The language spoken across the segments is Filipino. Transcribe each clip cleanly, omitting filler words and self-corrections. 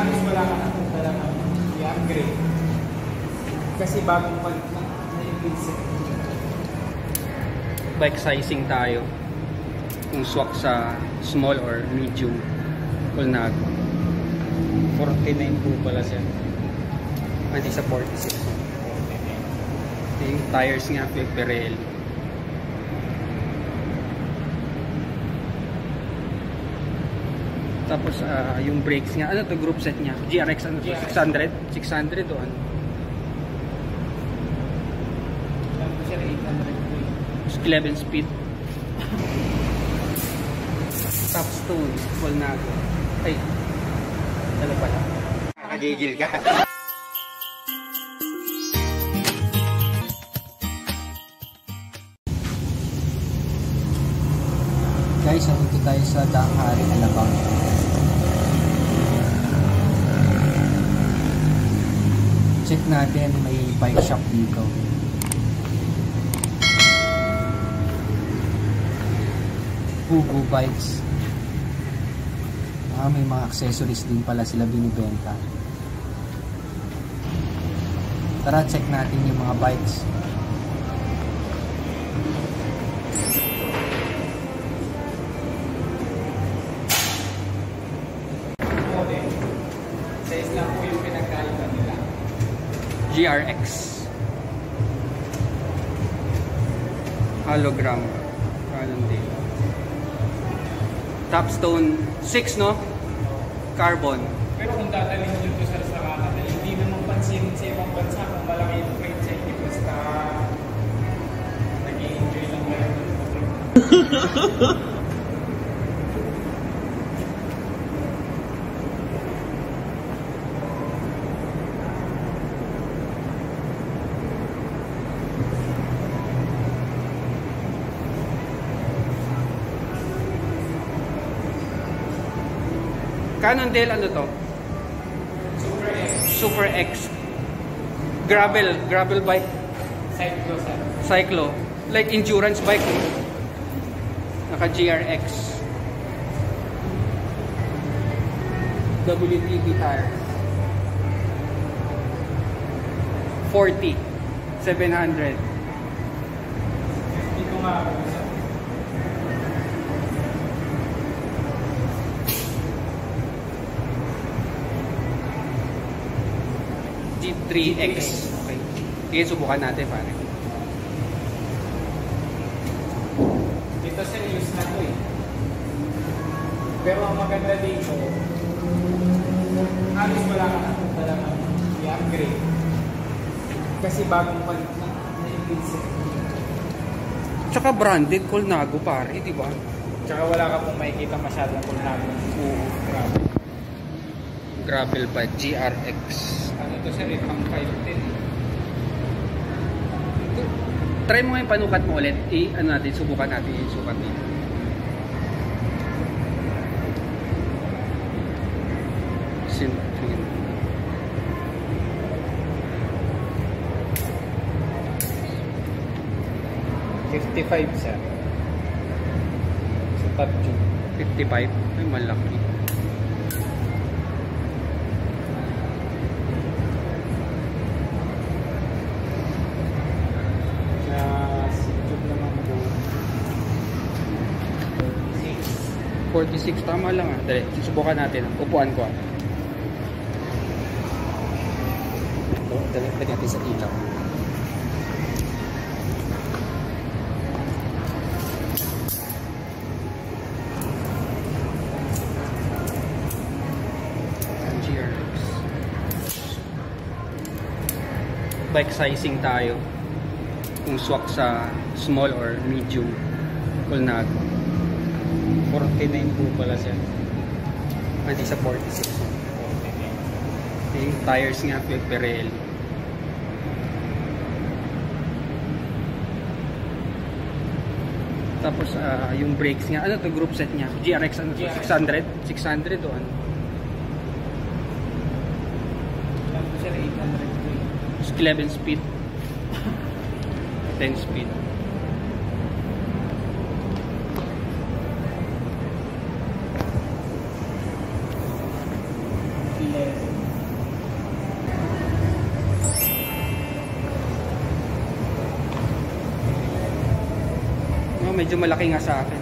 halos wala ka na kung talagang i-upgrade. Kasi bagong palit na yung set. Bike sizing tayo. Kung swak sa small or medium Colnago. 49 po pala siya. Hindi sa 46. Yung tires nga Pirelli. Tapos yung brakes nga, ano to group set niya? GRX ano to? 600? 600 o ano? Alam ko siya 800. 11 speed. Top stone, Colnago. Ay, ano pala? Nakagigil ka. Guys, nandito tayo sa Daang Hari, Alabang. Check natin, may bike shop dito. Hugo Bikes. May mga accessories din pala sila binibenta. Tara, check natin yung mga bikes. Size lang po yung pinagkaiba nila. GRX. Hologram. Ganun din. Topstone 6, no? Carbon. Pero kung dadalhin nyo ito sa Canada, hindi naman pansinin sa ibang bansa kung malaki yung trade sa inyo. Basta nag-i-enjoy lang kayo. Cannondale, ano to? Super X. Gravel bike. Cyclo, sir. Cyclo. Like endurance bike. Naka GRX. WTB tire. 40. 700. Dito nga ako sir. G3X. Okay. Sige, subukan natin, pare. Dito sir, use na to eh. Pero ang maganda dito, halos wala ka na kung talagang i-upgrade. Kasi bagong palit na yung set. Tsaka branded Colnago, pare, di ba? Tsaka wala ka pong makikita masyadong Colnago. Grabe. Gravel ba? GRX. Ano to sir, pang 510. Try mo nga yung panukat mo ulit. Ano natin, subukan natin yung sukat nito. Sinfin. $55 sir. Sa top tube. 55. Ay, malaki. Tube naman po. 46. Tama lang ah. Dali, susubukan natin. Upuan ko ah. Dali natin sa ilaw. GRX. Bike sizing tayo. Kung swak sa small or medium Colnago. 49 po pala siya. Hindi sa 46. Yung tires nga Pirelli. Tapos yung brakes nga, ano to group set niya? GRX ano to? 600? 600 o ano? Alam ko siya 800. 11 speed. 10 speed. 11. No, medyo malaki nga sa akin.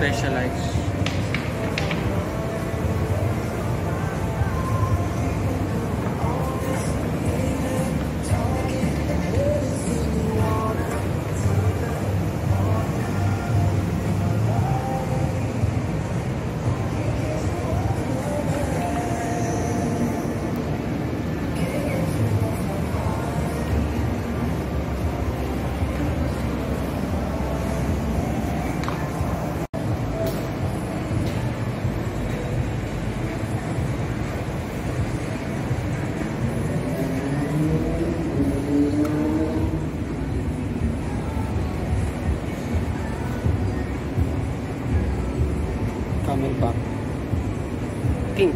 Specialized. Camelback pink.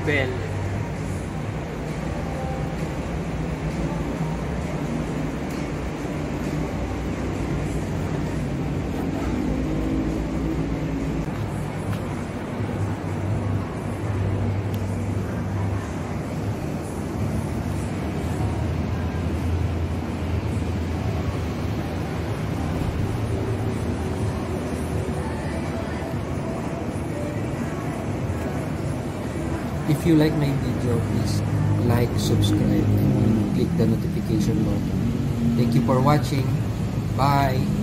Bell. If you like my video, please like, subscribe, and click the notification button. Thank you for watching. Bye!